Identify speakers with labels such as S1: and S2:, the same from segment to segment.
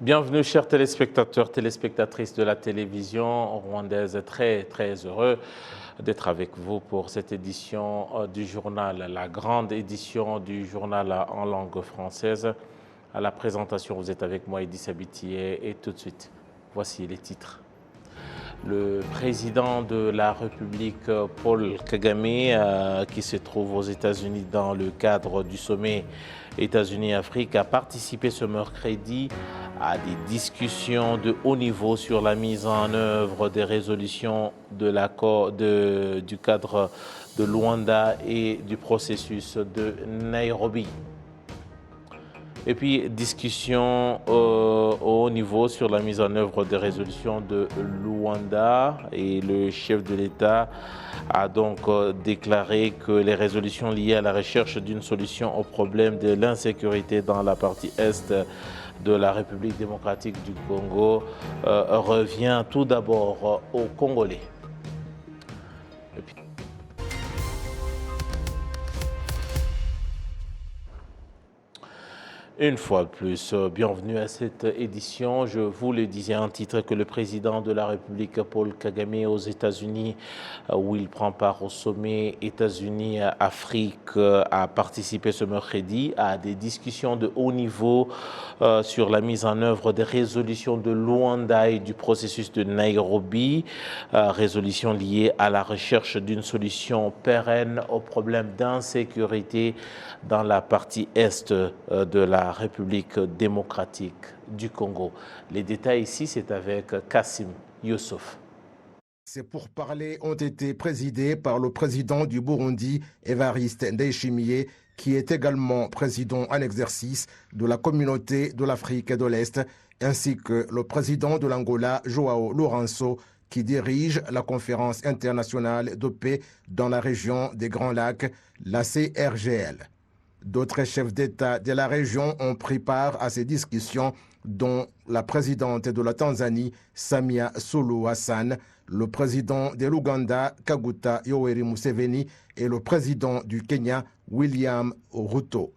S1: Bienvenue chers téléspectateurs, téléspectatrices de la télévision rwandaise. Très heureux d'être avec vous pour cette édition du journal, la grande édition du journal en langue française. À la présentation, vous êtes avec moi, Edith Sabitier, et tout de suite, voici les titres. Le président de la République, Paul Kagame, qui se trouve aux États-Unis dans le cadre du sommet États-Unis-Afrique, a participé ce mercredi à des discussions de haut niveau sur la mise en œuvre des résolutions du cadre de Luanda et du processus de Nairobi. Et puis, discussion au haut niveau sur la mise en œuvre des résolutions de Luanda. Et le chef de l'État a donc déclaré que les résolutions liées à la recherche d'une solution au problème de l'insécurité dans la partie est de la République démocratique du Congo revient tout d'abord aux Congolais. Une fois de plus, bienvenue à cette édition. Je vous le disais en titre que le président de la République, Paul Kagame, aux États-Unis, où il prend part au sommet États-Unis-Afrique, a participé ce mercredi à des discussions de haut niveau sur la mise en œuvre des résolutions de Luanda et du processus de Nairobi, résolutions liées à la recherche d'une solution pérenne au problème d'insécurité dans la partie est de la République démocratique du Congo. Les détails ici, c'est avec Kassim Youssouf.
S2: Ces pourparlers ont été présidés par le président du Burundi, Évariste Ndayishimiye, qui est également président en exercice de la Communauté de l'Afrique de l'Est, ainsi que le président de l'Angola, João Lourenço, qui dirige la conférence internationale de paix dans la région des Grands Lacs, la CRGL. D'autres chefs d'État de la région ont pris part à ces discussions, dont la présidente de la Tanzanie, Samia Suluhu Hassan, le président de l'Ouganda, Kaguta Yoweri Museveni, et le président du Kenya, William Ruto.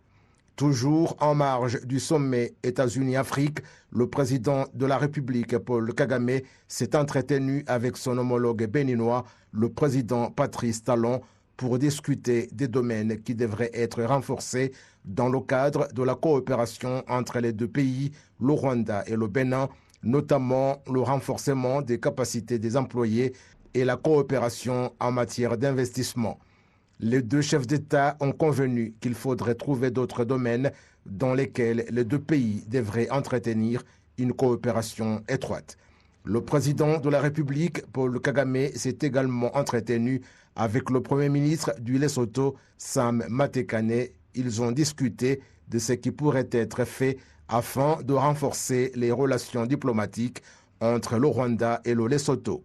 S2: Toujours en marge du sommet États-Unis-Afrique, le président de la République, Paul Kagame, s'est entretenu avec son homologue béninois, le président Patrice Talon, pour discuter des domaines qui devraient être renforcés dans le cadre de la coopération entre les deux pays, le Rwanda et le Bénin, notamment le renforcement des capacités des employés et la coopération en matière d'investissement. Les deux chefs d'État ont convenu qu'il faudrait trouver d'autres domaines dans lesquels les deux pays devraient entretenir une coopération étroite. Le président de la République, Paul Kagame, s'est également entretenu avec le Premier ministre du Lesotho, Sam Matekane. Ils ont discuté de ce qui pourrait être fait afin de renforcer les relations diplomatiques entre le Rwanda et le Lesotho.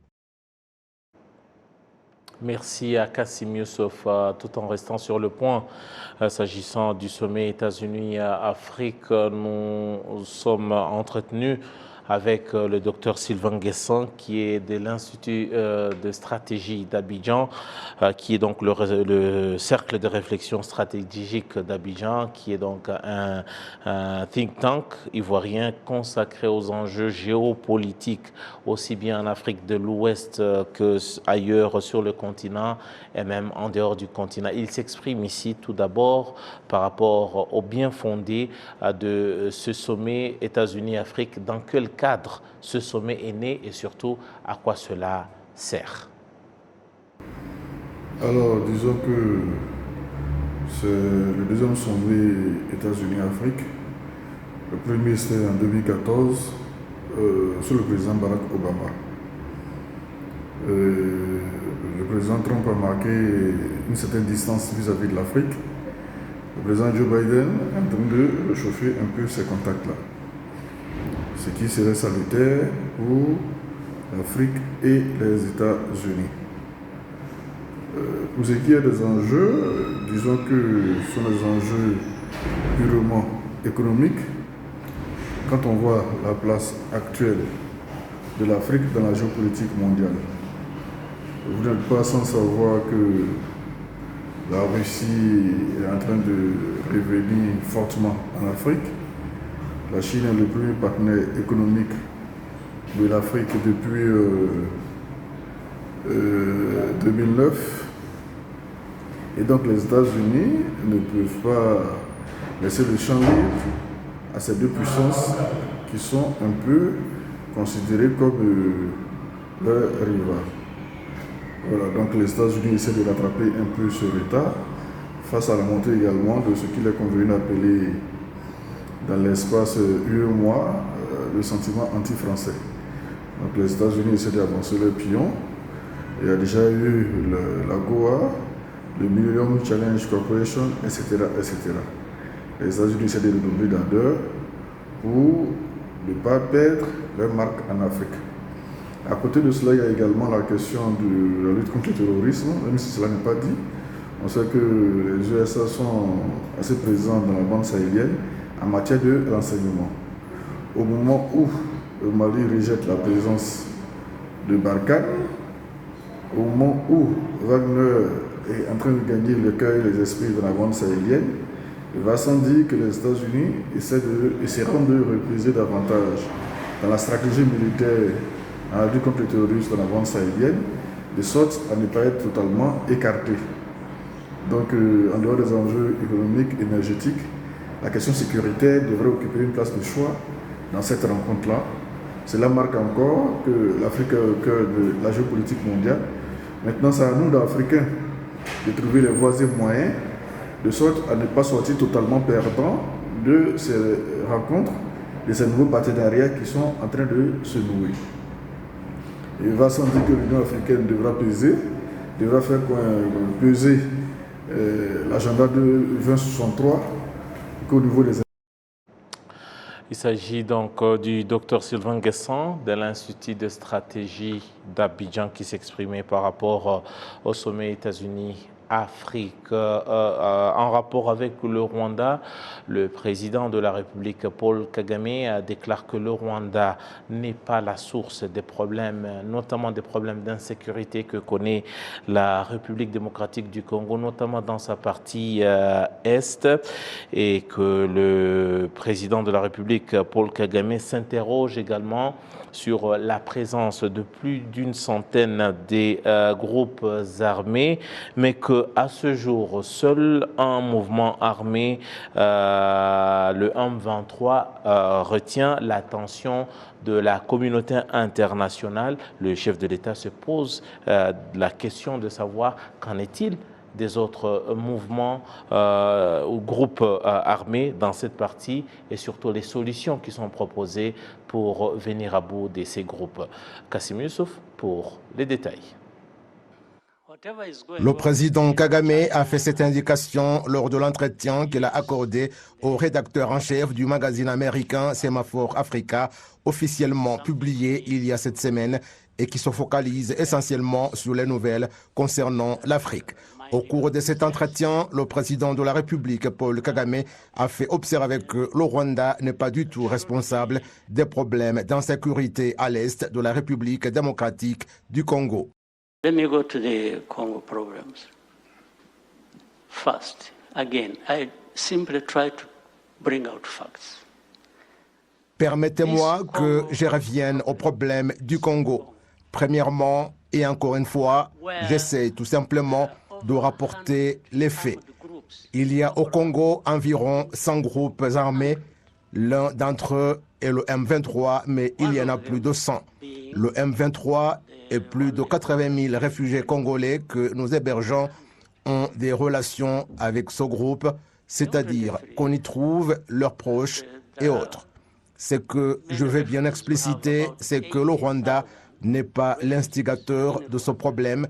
S1: Merci à Kassim Youssouf. Tout en restant sur le point, s'agissant du sommet États-Unis-Afrique, nous sommes entretenus avec le docteur Sylvain Guessan, qui est de l'Institut de stratégie d'Abidjan, qui est donc le cercle de réflexion stratégique d'Abidjan, qui est donc un think tank ivoirien consacré aux enjeux géopolitiques, aussi bien en Afrique de l'Ouest qu'ailleurs sur le continent et même en dehors du continent. Il s'exprime ici tout d'abord par rapport au bien fondé de ce sommet États-Unis-Afrique. Dans quel cadre ce sommet est né et surtout à quoi cela sert?
S3: Alors, disons que c'est le deuxième sommet États-Unis-Afrique. Le premier, c'était en 2014, sous le président Barack Obama. Le président Trump a marqué une certaine distance vis-à-vis de l'Afrique. Le président Joe Biden est en train de réchauffer un peu ces contacts-là, ce qui serait salutaire pour l'Afrique et les États-Unis. Pour ce qui est des enjeux, disons que ce sont des enjeux purement économiques. Quand on voit la place actuelle de l'Afrique dans la géopolitique mondiale, vous n'êtes pas sans savoir que la Russie est en train de revenir fortement en Afrique. La Chine est le premier partenaire économique de l'Afrique depuis 2009. Et donc les États-Unis ne peuvent pas laisser le champ libre à ces deux puissances qui sont un peu considérées comme leurs rivaux. Voilà, donc les États-Unis essaient de rattraper un peu ce retard face à la montée également de ce qu'il est convenu d'appeler dans l'espace UEMOA le sentiment anti-français. Donc les États-Unis essaient d'avancer le pion. Il y a déjà eu la GOA, le Millennium Challenge Corporation, etc., etc. Les États-Unis essaient de redoubler d'ardeur pour ne pas perdre leur marque en Afrique. À côté de cela, il y a également la question de la lutte contre le terrorisme, même si cela n'est pas dit. On sait que les USA sont assez présents dans la bande sahélienne en matière de renseignement. Au moment où le Mali rejette la présence de Barkhane, au moment où Wagner est en train de gagner le cœur et les esprits de la bande sahélienne, il va sans dire que les États-Unis essaieront de repriser davantage dans la stratégie militaire à la lutte contre le terrorisme dans la bande sahélienne, de sorte à ne pas être totalement écartés. Donc, en dehors des enjeux économiques, énergétiques, la question sécuritaire devrait occuper une place de choix dans cette rencontre-là. Cela marque encore que l'Afrique est au cœur de la géopolitique mondiale. Maintenant, c'est à nous, d'Africains, de trouver les voies et moyens, de sorte à ne pas sortir totalement perdants de ces rencontres, de ces nouveaux partenariats qui sont en train de se nouer. Il va sans dire que l'Union africaine devra faire peser l'agenda de 2063 qu'au niveau des...
S1: Il s'agit donc du Dr Sylvain Guessant de l'Institut de stratégie d'Abidjan qui s'exprimait par rapport au sommet États-Unis Afrique. En rapport avec le Rwanda, le président de la République, Paul Kagame, déclare que le Rwanda n'est pas la source des problèmes, notamment des problèmes d'insécurité que connaît la République démocratique du Congo, notamment dans sa partie est, et que le président de la République, Paul Kagame, s'interroge également sur la présence de plus d'une centaine des groupes armés, mais qu'à ce jour, seul un mouvement armé, le M23, retient l'attention de la communauté internationale. Le chef de l'État se pose la question de savoir qu'en est-il des autres mouvements ou groupes armés dans cette partie et surtout les solutions qui sont proposées pour venir à bout de ces groupes. Kassim Youssouf pour les détails.
S2: Le président Kagame a fait cette indication lors de l'entretien qu'il a accordé au rédacteur en chef du magazine américain Semaphore Africa, officiellement publié il y a 7 semaines et qui se focalise essentiellement sur les nouvelles concernant l'Afrique. Au cours de cet entretien, le président de la République, Paul Kagame, a fait observer que le Rwanda n'est pas du tout responsable des problèmes d'insécurité à l'est de la République démocratique du Congo.
S4: Let me go to the Congo problems. First, again, I simply try to bring out facts.
S2: Permettez-moi que je revienne aux problèmes du Congo. Premièrement, et encore une fois, j'essaie tout simplement de rapporter les faits. Il y a au Congo environ 100 groupes armés. L'un d'entre eux est le M23, mais il y en a plus de 100. Le M23 et plus de 80 000 réfugiés congolais que nous hébergeons ont des relations avec ce groupe, c'est-à-dire qu'on y trouve leurs proches et autres. Ce que je veux bien expliciter, c'est que le Rwanda n'est pas l'instigateur de ce problème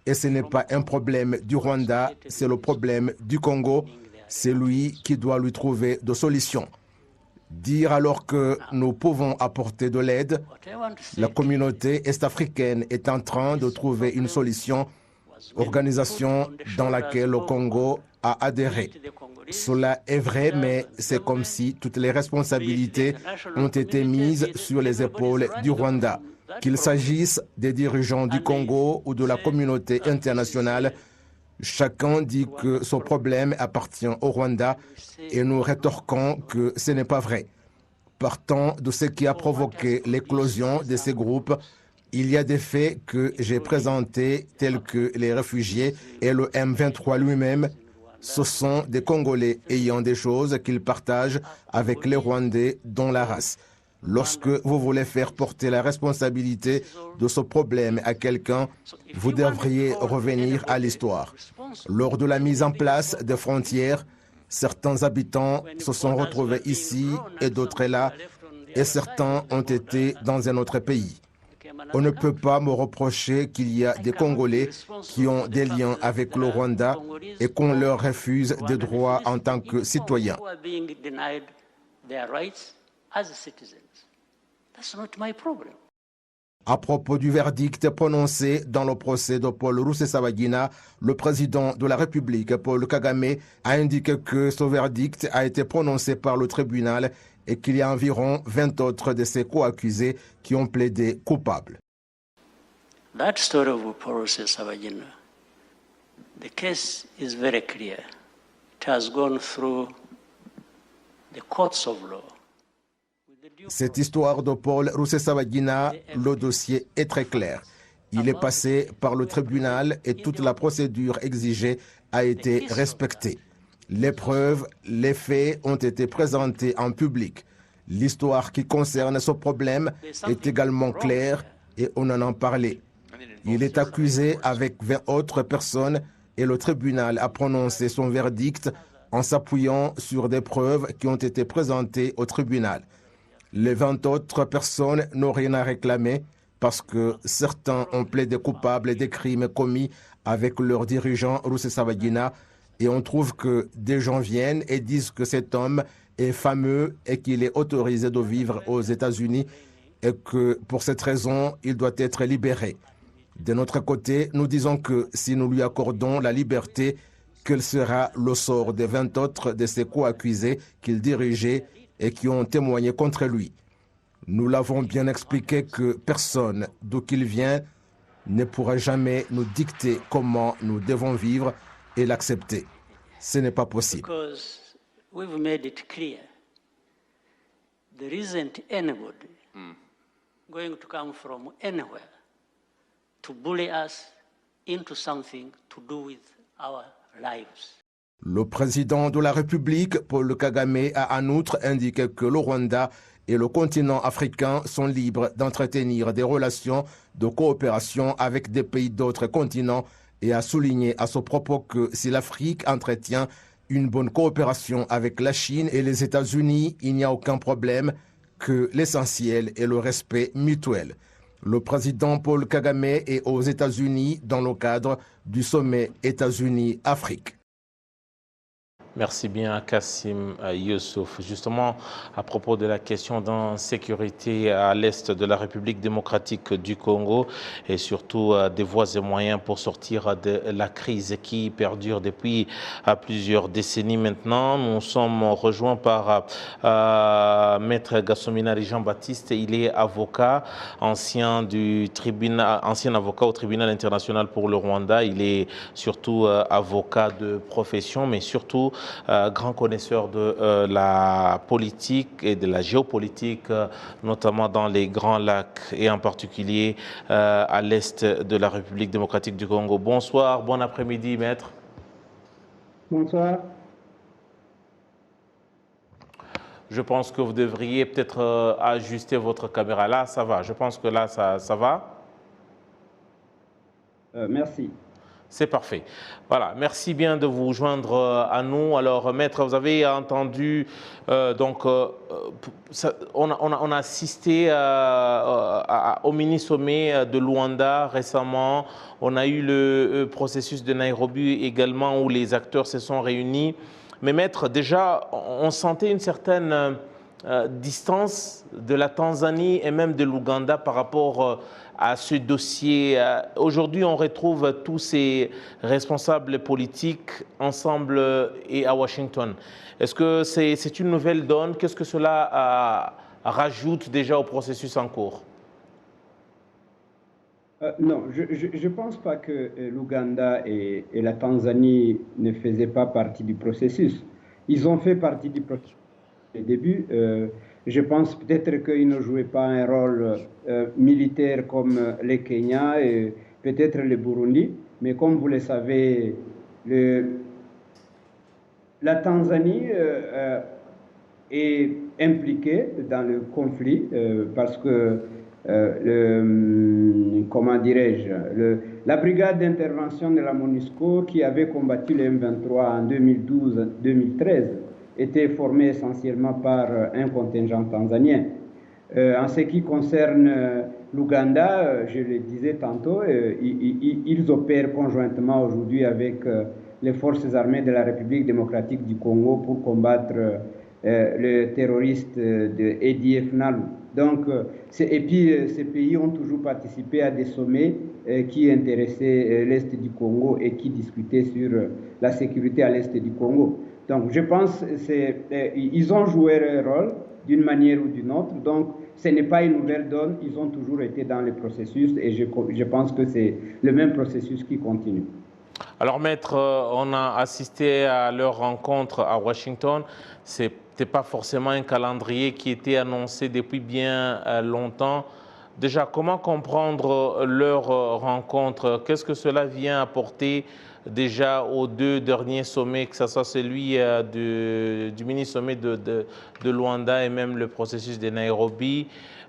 S2: et ce n'est pas un problème du Rwanda, c'est le problème du Congo. C'est lui qui doit lui trouver des solutions. Dire alors que nous pouvons apporter de l'aide, la communauté est-africaine est en train de trouver une solution, organisation dans laquelle le Congo a adhéré. Cela est vrai, mais c'est comme si toutes les responsabilités ont été mises sur les épaules du Rwanda. Qu'il s'agisse des dirigeants du Congo ou de la communauté internationale, chacun dit que ce problème appartient au Rwanda et nous rétorquons que ce n'est pas vrai. Partant de ce qui a provoqué l'éclosion de ces groupes, il y a des faits que j'ai présentés tels que les réfugiés et le M23 lui-même. Ce sont des Congolais ayant des choses qu'ils partagent avec les Rwandais dont la race. Lorsque vous voulez faire porter la responsabilité de ce problème à quelqu'un, vous devriez revenir à l'histoire. Lors de la mise en place des frontières, certains habitants se sont retrouvés ici et d'autres là, et certains ont été dans un autre pays. On ne peut pas me reprocher qu'il y a des Congolais qui ont des liens avec le Rwanda et qu'on leur refuse des droits en tant que citoyens. À propos du verdict prononcé dans le procès de Paul Rusesabagina, le président de la République, Paul Kagame, a indiqué que ce verdict a été prononcé par le tribunal et qu'il y a environ 20 autres de ses co-accusés qui ont plaidé coupables.
S4: That story of Paul Rusesabagina, the case is very clear. It has gone through the courts of law.
S2: Cette histoire de Paul Rusesabagina, le dossier est très clair. Il est passé par le tribunal et toute la procédure exigée a été respectée. Les preuves, les faits ont été présentés en public. L'histoire qui concerne ce problème est également claire et on en a parlé. Il est accusé avec 20 autres personnes et le tribunal a prononcé son verdict en s'appuyant sur des preuves qui ont été présentées au tribunal. Les 20 autres personnes n'ont rien à réclamer parce que certains ont plaidé coupables des crimes commis avec leur dirigeant Rusesabagina et on trouve que des gens viennent et disent que cet homme est fameux et qu'il est autorisé de vivre aux États-Unis et que pour cette raison, il doit être libéré. De notre côté, nous disons que si nous lui accordons la liberté, quel sera le sort des 20 autres de ses co-accusés qu'il dirigeait et qui ont témoigné contre lui. Nous l'avons bien expliqué que personne, d'où qu'il vient, ne pourra jamais nous dicter comment nous devons vivre et l'accepter. Ce n'est pas possible.
S4: Because we've made it clear, there isn't anybody going to come from anywhere to bully us into something to do with our lives.
S2: Le président de la République, Paul Kagame, a en outre indiqué que le Rwanda et le continent africain sont libres d'entretenir des relations de coopération avec des pays d'autres continents et a souligné à ce propos que si l'Afrique entretient une bonne coopération avec la Chine et les États-Unis, il n'y a aucun problème, que l'essentiel est le respect mutuel. Le président Paul Kagame est aux États-Unis dans le cadre du sommet États-Unis-Afrique.
S1: Merci bien, Kassim Youssouf. Justement, à propos de la question d'insécurité à l'est de la République démocratique du Congo et surtout des voies et moyens pour sortir de la crise qui perdure depuis plusieurs décennies maintenant, nous sommes rejoints par Maître Gassominari Jean-Baptiste. Il est avocat, ancien avocat au tribunal international pour le Rwanda. Il est surtout avocat de profession, mais surtout grand connaisseur de la politique et de la géopolitique, notamment dans les Grands Lacs et en particulier à l'est de la République démocratique du Congo. Bonsoir, bon après-midi, maître.
S5: Bonsoir.
S1: Je pense que vous devriez peut-être ajuster votre caméra. Là, ça va. Je pense que là, ça va.
S5: Merci.
S1: C'est parfait. Voilà, merci bien de vous joindre à nous. Alors, maître, vous avez entendu, on a assisté au mini-sommet de Luanda récemment. On a eu le processus de Nairobi également où les acteurs se sont réunis. Mais maître, déjà, on sentait une certaine distance de la Tanzanie et même de l'Ouganda par rapport à ce dossier. Aujourd'hui, on retrouve tous ces responsables politiques ensemble et à Washington. Est-ce que c'est une nouvelle donne? Qu'est-ce que cela rajoute déjà au processus en cours?
S5: Non, je ne pense pas que l'Ouganda et la Tanzanie ne faisaient pas partie du processus. Ils ont fait partie du processus au début. Je pense peut-être qu'ils ne jouaient pas un rôle militaire comme le Kenya et peut-être le Burundi, mais comme vous le savez, la Tanzanie est impliquée dans le conflit parce que, comment dirais-je, la brigade d'intervention de la MONUSCO qui avait combattu le M23 en 2012-2013 était formée essentiellement par un contingent tanzanien. En ce qui concerne l'Ouganda, je le disais tantôt, ils opèrent conjointement aujourd'hui avec les forces armées de la République démocratique du Congo pour combattre le terroriste de ADF NALU. Donc, et puis ces pays ont toujours participé à des sommets qui intéressaient l'Est du Congo et qui discutaient sur la sécurité à l'Est du Congo. Donc, je pense qu'ils ont joué leur rôle d'une manière ou d'une autre. Donc, ce n'est pas une nouvelle donne. Ils ont toujours été dans le processus et je pense que c'est le même processus qui continue.
S1: Alors, Maître, on a assisté à leur rencontre à Washington. Ce n'était pas forcément un calendrier qui était annoncé depuis bien longtemps. Déjà, comment comprendre leur rencontre? Qu'est-ce que cela vient apporter déjà aux deux derniers sommets, que ce soit celui du mini-sommet de Luanda et même le processus de Nairobi?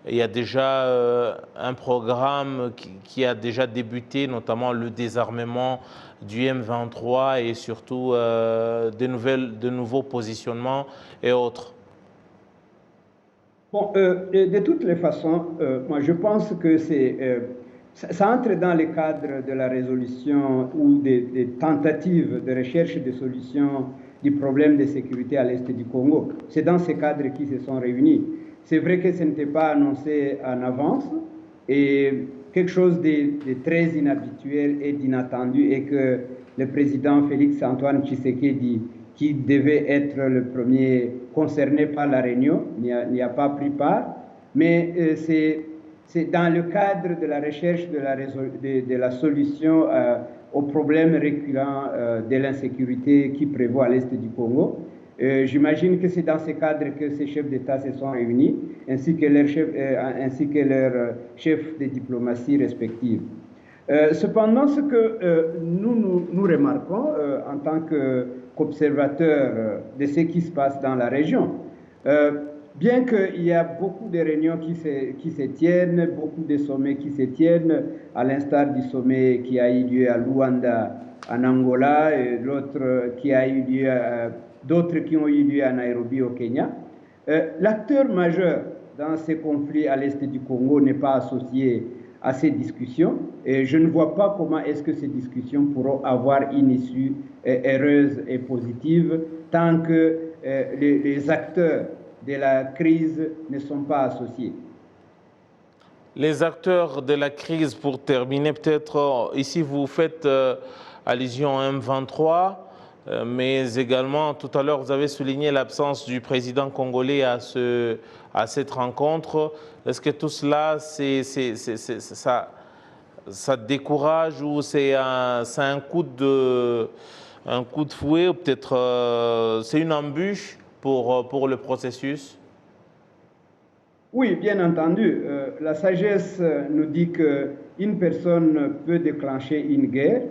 S1: Il y a déjà un programme qui a déjà débuté, notamment le désarmement du M23 et surtout de nouveaux positionnements et autres.
S5: Bon, de toutes les façons, moi je pense que ça entre dans le cadre de la résolution ou des tentatives de recherche de solutions du problème de sécurité à l'est du Congo. C'est dans ces cadres qu'ils se sont réunis. C'est vrai que ce n'était pas annoncé en avance et quelque chose de très inhabituel et d'inattendu est que le président Félix Antoine Tshisekedi, qui devait être le premier concerné par la réunion, n'y a pas pris part, mais c'est dans le cadre de la recherche de la solution aux problèmes récurrents de l'insécurité qui prévaut à l'est du Congo. J'imagine que c'est dans ce cadre que ces chefs d'État se sont réunis, ainsi que leurs chefs de diplomatie respectifs. Cependant, ce que nous remarquons en tant qu'observateurs de ce qui se passe dans la région, bien qu'il y a beaucoup de réunions qui se tiennent, beaucoup de sommets qui se tiennent, à l'instar du sommet qui a eu lieu à Luanda, en Angola, et l'autre qui a eu lieu d'autres qui ont eu lieu à Nairobi au Kenya. L'acteur majeur dans ces conflits à l'est du Congo n'est pas associé à ces discussions et je ne vois pas comment est-ce que ces discussions pourront avoir une issue heureuse et positive tant que les acteurs de la crise ne sont pas associés.
S1: Les acteurs de la crise, pour terminer, peut-être, ici vous faites allusion à M23, mais également, tout à l'heure, vous avez souligné l'absence du président congolais à cette rencontre. Est-ce que tout cela, ça décourage ou c'est un coup de fouet ou peut-être c'est une embûche pour le processus?
S5: Oui, bien entendu. La sagesse nous dit qu'une personne peut déclencher une guerre,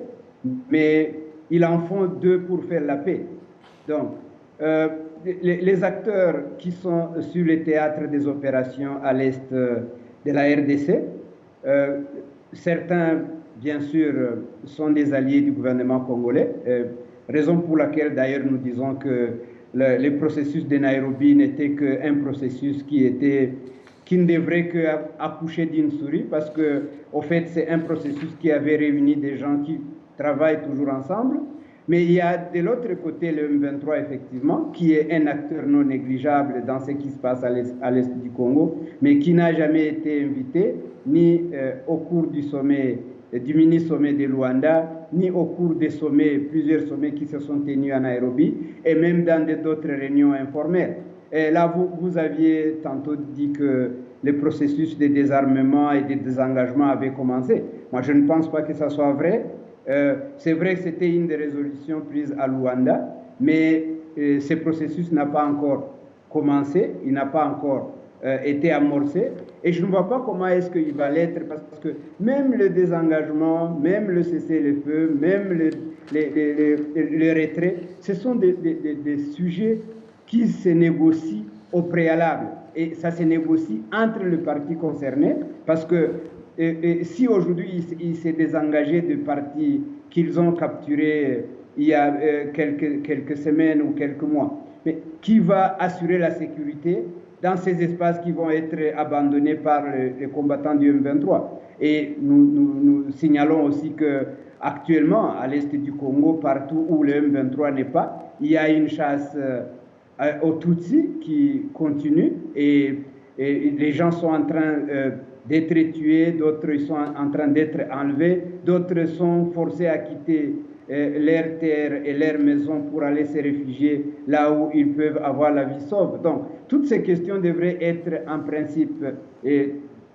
S5: mais il en faut deux pour faire la paix. Donc, les acteurs qui sont sur le théâtre des opérations à l'est de la RDC, certains, bien sûr, sont des alliés du gouvernement congolais, raison pour laquelle, d'ailleurs, nous disons que le processus de Nairobi n'était qu'un processus qui ne devrait qu'accoucher d'une souris, parce que, au fait, c'est un processus qui avait réuni des gens qui travaillent toujours ensemble. Mais il y a de l'autre côté le M23, effectivement, qui est un acteur non négligeable dans ce qui se passe à l'est du Congo, mais qui n'a jamais été invité, ni au cours du mini-sommet de Luanda, ni au cours des plusieurs sommets qui se sont tenus à Nairobi, et même dans d'autres réunions informelles. Et là, vous aviez tantôt dit que le processus de désarmement et de désengagement avait commencé. Moi, je ne pense pas que ça soit vrai. C'est vrai que c'était une des résolutions prises à Luanda, mais ce processus n'a pas encore commencé, il n'a pas encore été amorcé, et je ne vois pas comment est-ce qu'il va l'être, parce que même le désengagement, même le cessez-le-feu, même le retrait, ce sont des sujets qui se négocient au préalable, et ça se négocie entre les partis concernés, parce que si aujourd'hui il s'est désengagé de partis qu'ils ont capturés il y a quelques semaines ou quelques mois, mais qui va assurer la sécurité dans ces espaces qui vont être abandonnés par les combattants du M23? Et nous signalons aussi qu'actuellement, à l'est du Congo, partout où le M23 n'est pas, il y a une chasse aux Tutsis qui continue, et les gens sont en train d'être tués, d'autres sont en train d'être enlevés, d'autres sont forcés à quitter leurs terres et leurs maisons pour aller se réfugier là où ils peuvent avoir la vie sauve. Donc, toutes ces questions devraient être en principe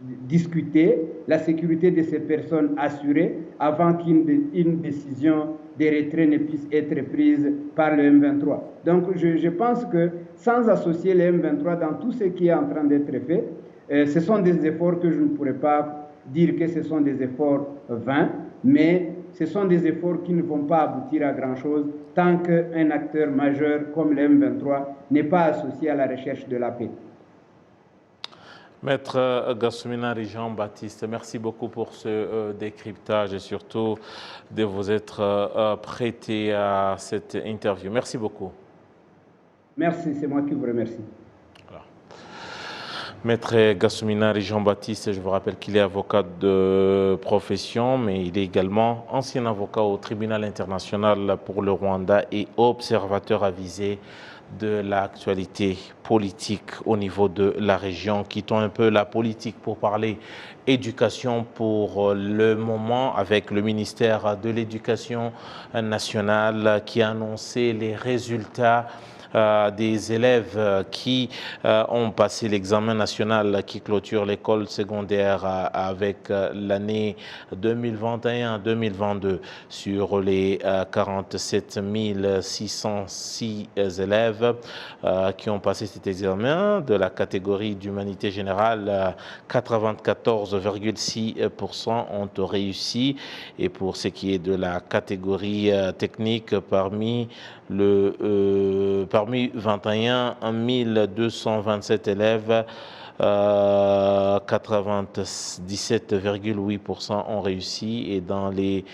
S5: discutées, la sécurité de ces personnes assurée avant qu'une décision de retrait ne puisse être prise par le M23. Donc, je pense que sans associer le M23 dans tout ce qui est en train d'être fait, ce sont des efforts que je ne pourrais pas dire que ce sont des efforts vains, mais ce sont des efforts qui ne vont pas aboutir à grand-chose tant qu'un acteur majeur comme le M23 n'est pas associé à la recherche de la paix.
S1: Maître Gassoumina Jean-Baptiste, merci beaucoup pour ce décryptage et surtout de vous être prêté à cette interview. Merci beaucoup.
S5: Merci, c'est moi qui vous remercie.
S1: Maître Gassoumina Jean-Baptiste, je vous rappelle qu'il est avocat de profession, mais il est également ancien avocat au tribunal international pour le Rwanda et observateur avisé de l'actualité politique au niveau de la région. Quittons un peu la politique pour parler éducation pour le moment avec le ministère de l'Éducation nationale qui a annoncé les résultats des élèves qui ont passé l'examen national qui clôture l'école secondaire avec l'année 2021-2022. Sur les 47 606 élèves qui ont passé cet examen de la catégorie d'humanité générale, 94,6% ont réussi. Et pour ce qui est de la catégorie technique, parmi 21 227 élèves, 97,8% ont réussi, et dans les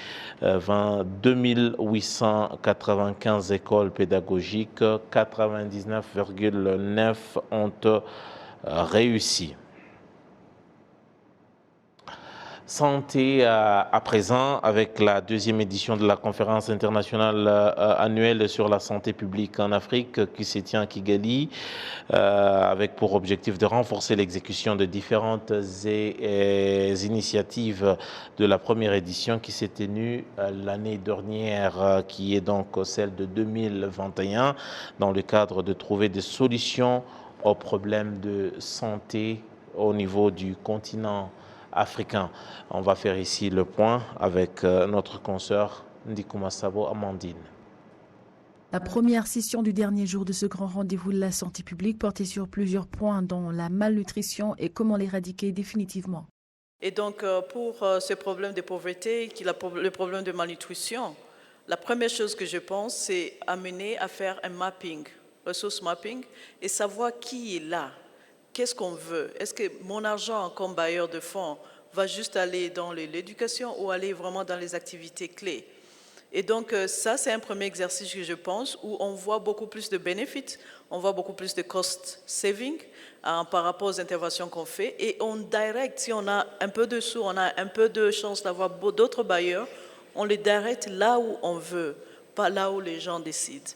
S1: 22 895 écoles pédagogiques, 99,9% ont réussi. Santé à présent, avec la deuxième édition de la conférence internationale annuelle sur la santé publique en Afrique qui se tient à Kigali, avec pour objectif de renforcer l'exécution de différentes initiatives de la première édition qui s'est tenue l'année dernière, qui est donc celle de 2021, dans le cadre de trouver des solutions aux problèmes de santé au niveau du continent africain. On va faire ici le point avec notre consoeur Ndikouma Sabo Amandine.
S6: La première session du dernier jour de ce grand rendez-vous de la santé publique portait sur plusieurs points, dont la malnutrition et comment l'éradiquer définitivement.
S7: Et donc, pour ce problème de pauvreté, le problème de malnutrition, la première chose que je pense, c'est amener à faire un mapping, resource mapping, et savoir qui est là. Qu'est-ce qu'on veut? Est-ce que mon argent comme bailleur de fonds va juste aller dans l'éducation ou aller vraiment dans les activités clés? Et donc ça, c'est un premier exercice que je pense où on voit beaucoup plus de bénéfices, on voit beaucoup plus de cost saving par rapport aux interventions qu'on fait, et on direct, si on a un peu de sous, on a un peu de chance d'avoir d'autres bailleurs, on les direct là où on veut, pas là où les gens décident.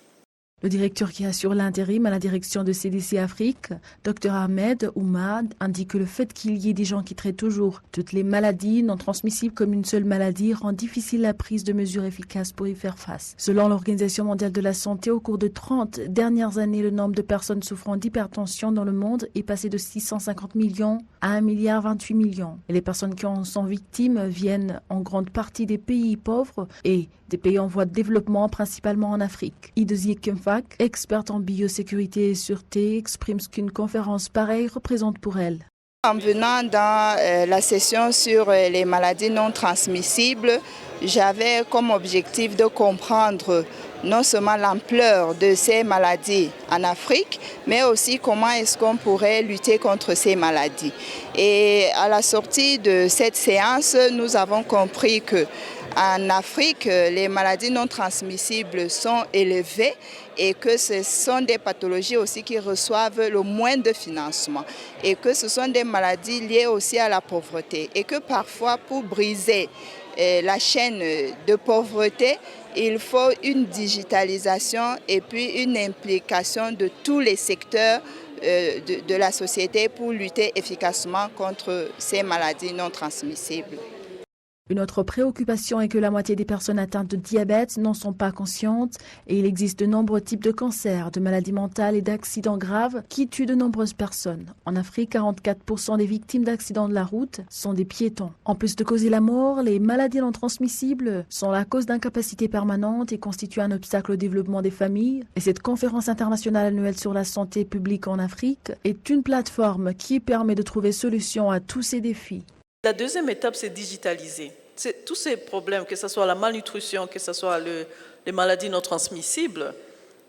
S6: Le directeur qui assure l'intérim à la direction de CDC Afrique, Dr Ahmed Oumad, indique que le fait qu'il y ait des gens qui traitent toujours toutes les maladies non transmissibles comme une seule maladie rend difficile la prise de mesures efficaces pour y faire face. Selon l'Organisation mondiale de la santé, au cours de 30 dernières années, le nombre de personnes souffrant d'hypertension dans le monde est passé de 650 millions à 1,28 milliard. Et les personnes qui en sont victimes viennent en grande partie des pays pauvres et des pays en voie de développement, principalement en Afrique. Idozie Kemfa, Chouak, experte en biosécurité et sûreté, exprime ce qu'une conférence pareille représente pour elle.
S8: En venant dans la session sur les maladies non transmissibles, j'avais comme objectif de comprendre non seulement l'ampleur de ces maladies en Afrique, mais aussi comment est-ce qu'on pourrait lutter contre ces maladies. Et à la sortie de cette séance, nous avons compris que en Afrique, les maladies non transmissibles sont élevées et que ce sont des pathologies aussi qui reçoivent le moins de financement et que ce sont des maladies liées aussi à la pauvreté et que parfois pour briser la chaîne de pauvreté, il faut une digitalisation et puis une implication de tous les secteurs de la société pour lutter efficacement contre ces maladies non transmissibles.
S6: Une autre préoccupation est que la moitié des personnes atteintes de diabète n'en sont pas conscientes et il existe de nombreux types de cancers, de maladies mentales et d'accidents graves qui tuent de nombreuses personnes. En Afrique, 44% des victimes d'accidents de la route sont des piétons. En plus de causer la mort, les maladies non transmissibles sont la cause d'incapacité permanente et constituent un obstacle au développement des familles. Et cette conférence internationale annuelle sur la santé publique en Afrique est une plateforme qui permet de trouver solution à tous ces défis.
S7: La deuxième étape, c'est digitaliser. Tous ces problèmes, que ce soit la malnutrition, que ce soit les maladies non transmissibles,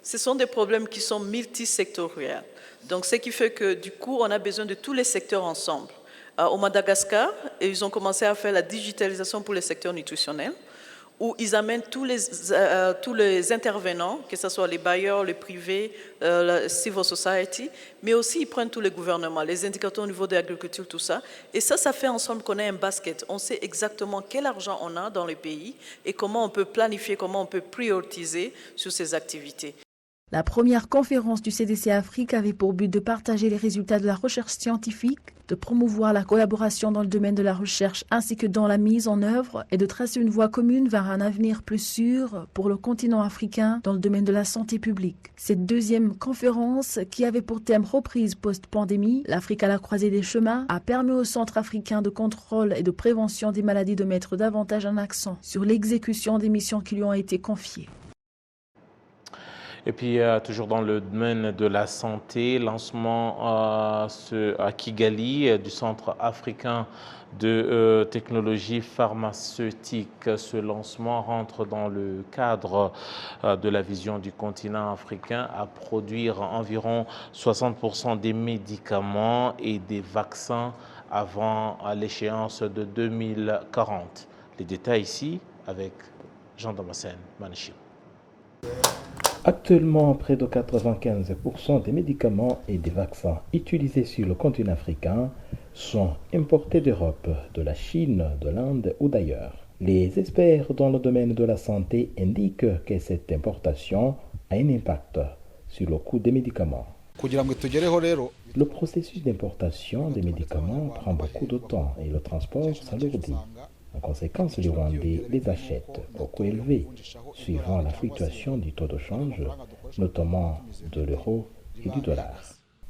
S7: ce sont des problèmes qui sont multisectoriels. Donc, ce qui fait que, du coup, on a besoin de tous les secteurs ensemble. Au Madagascar, ils ont commencé à faire la digitalisation pour les secteurs nutritionnels, où ils amènent tous les intervenants, que ce soit les bailleurs, les privés, la civil society, mais aussi ils prennent tous les gouvernements, les indicateurs au niveau de l'agriculture, tout ça. Et ça fait ensemble qu'on a un basket. On sait exactement quel argent on a dans les pays et comment on peut planifier, comment on peut prioriser sur ces activités.
S6: La première conférence du CDC Afrique avait pour but de partager les résultats de la recherche scientifique, de promouvoir la collaboration dans le domaine de la recherche ainsi que dans la mise en œuvre et de tracer une voie commune vers un avenir plus sûr pour le continent africain dans le domaine de la santé publique. Cette deuxième conférence, qui avait pour thème reprise post-pandémie, l'Afrique à la croisée des chemins, a permis au Centre africain de contrôle et de prévention des maladies de mettre davantage un accent sur l'exécution des missions qui lui ont été confiées.
S1: Et puis, toujours dans le domaine de la santé, lancement à Kigali du Centre africain de technologie pharmaceutique. Ce lancement rentre dans le cadre de la vision du continent africain à produire environ 60% des médicaments et des vaccins avant l'échéance de 2040. Les détails ici avec Jean-Damascène Manichou.
S9: Actuellement, près de 95% des médicaments et des vaccins utilisés sur le continent africain sont importés d'Europe, de la Chine, de l'Inde ou d'ailleurs. Les experts dans le domaine de la santé indiquent que cette importation a un impact sur le coût des médicaments. Le processus d'importation des médicaments prend beaucoup de temps et le transport s'alourdit. En conséquence, les Rwandais les achètent au coût élevé, suivant la fluctuation du taux de change, notamment de l'euro et du dollar.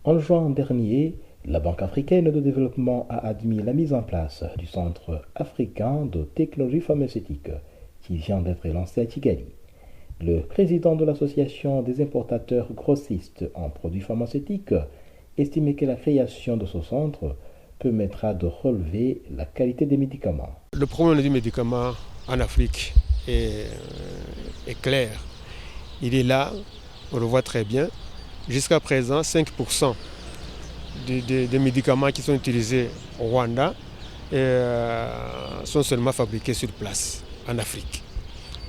S9: En juin dernier, la Banque africaine de développement a admis la mise en place du Centre africain de technologie pharmaceutique, qui vient d'être lancé à Kigali. Le président de l'association des importateurs grossistes en produits pharmaceutiques estimait que la création de ce centre permettra de relever la qualité des médicaments.
S10: Le problème du médicament en Afrique est clair. Il est là, on le voit très bien. Jusqu'à présent, 5% des médicaments qui sont utilisés au Rwanda sont seulement fabriqués sur place, en Afrique.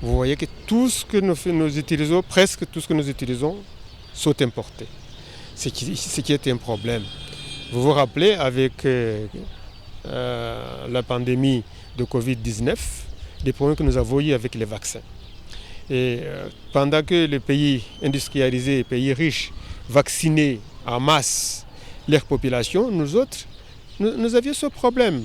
S10: Vous voyez que tout ce que nous utilisons, presque tout ce que nous utilisons, sont importés. Ce qui est un problème. Vous vous rappelez, avec la pandémie de Covid-19, des problèmes que nous avons eu avec les vaccins. Et pendant que les pays industrialisés, les pays riches, vaccinaient en masse leur population, nous autres, nous avions ce problème.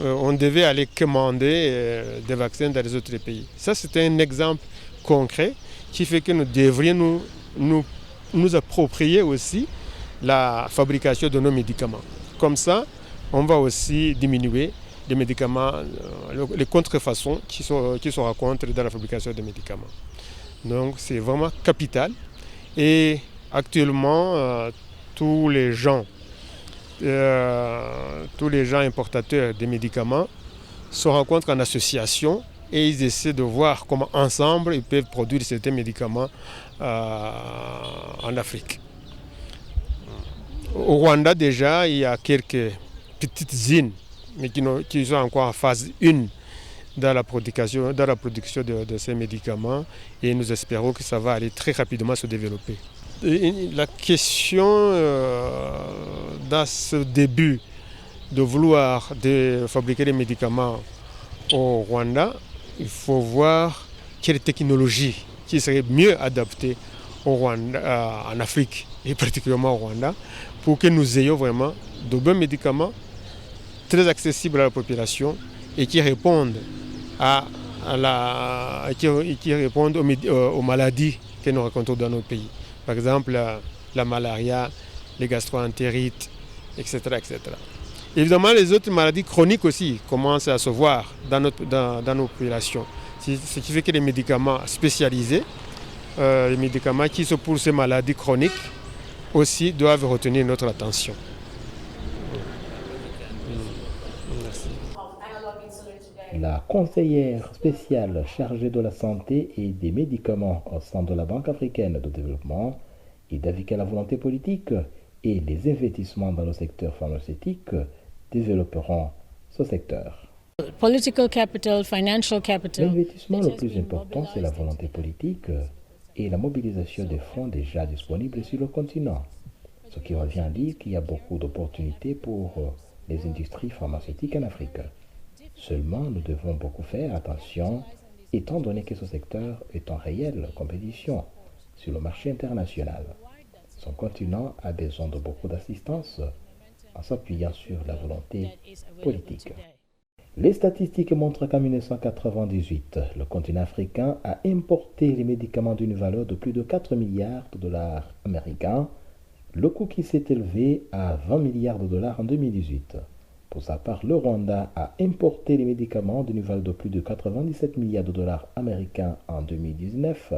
S10: On devait aller commander des vaccins dans les autres pays. Ça, c'était un exemple concret qui fait que nous devrions nous approprier aussi la fabrication de nos médicaments. Comme ça, on va aussi diminuer les médicaments, les contrefaçons qui se rencontrent dans la fabrication des médicaments. Donc c'est vraiment capital Et actuellement, tous les gens importateurs des médicaments se rencontrent en association et ils essaient de voir comment ensemble ils peuvent produire certains médicaments en Afrique. Au Rwanda déjà, il y a quelques petites usines mais qui sont encore en phase 1 dans la production de ces médicaments et nous espérons que ça va aller très rapidement se développer. Et la question dans ce début de vouloir fabriquer des médicaments au Rwanda, il faut voir quelle technologie qui serait mieux adaptée au Rwanda, en Afrique et particulièrement au Rwanda, pour que nous ayons vraiment de bons médicaments très accessibles à la population et qui répondent aux maladies que nous rencontrons dans notre pays. Par exemple, la malaria, les gastroentérites, etc., etc. Évidemment, les autres maladies chroniques aussi commencent à se voir dans nos populations. Ce qui fait que les médicaments spécialisés, les médicaments qui sont pour ces maladies chroniques, aussi doivent retenir notre attention. Merci.
S9: La conseillère spéciale chargée de la santé et des médicaments au sein de la Banque africaine de développement et avec la volonté politique et les investissements dans le secteur pharmaceutique développeront ce secteur. L'investissement le plus important, c'est la volonté politique et la mobilisation des fonds déjà disponibles sur le continent. Ce qui revient à dire qu'il y a beaucoup d'opportunités pour les industries pharmaceutiques en Afrique. Seulement, nous devons beaucoup faire attention, étant donné que ce secteur est en réelle compétition sur le marché international. Son continent a besoin de beaucoup d'assistance en s'appuyant sur la volonté politique. Les statistiques montrent qu'en 1998, le continent africain a importé les médicaments d'une valeur de plus de 4 milliards de dollars américains, le coût qui s'est élevé à 20 milliards de dollars en 2018. Pour sa part, le Rwanda a importé les médicaments d'une valeur de plus de 97 milliards de dollars américains en 2019,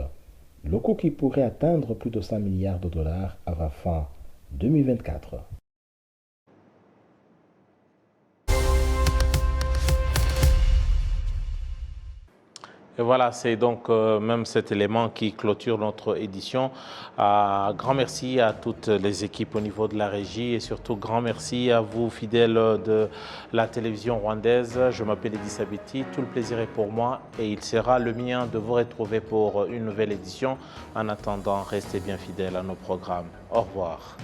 S9: le coût qui pourrait atteindre plus de 100 milliards de dollars avant fin 2024.
S1: Et voilà, c'est donc même cet élément qui clôture notre édition. Grand merci à toutes les équipes au niveau de la régie et surtout grand merci à vous, fidèles de la télévision rwandaise. Je m'appelle Edissa Biti, tout le plaisir est pour moi et il sera le mien de vous retrouver pour une nouvelle édition. En attendant, restez bien fidèles à nos programmes. Au revoir.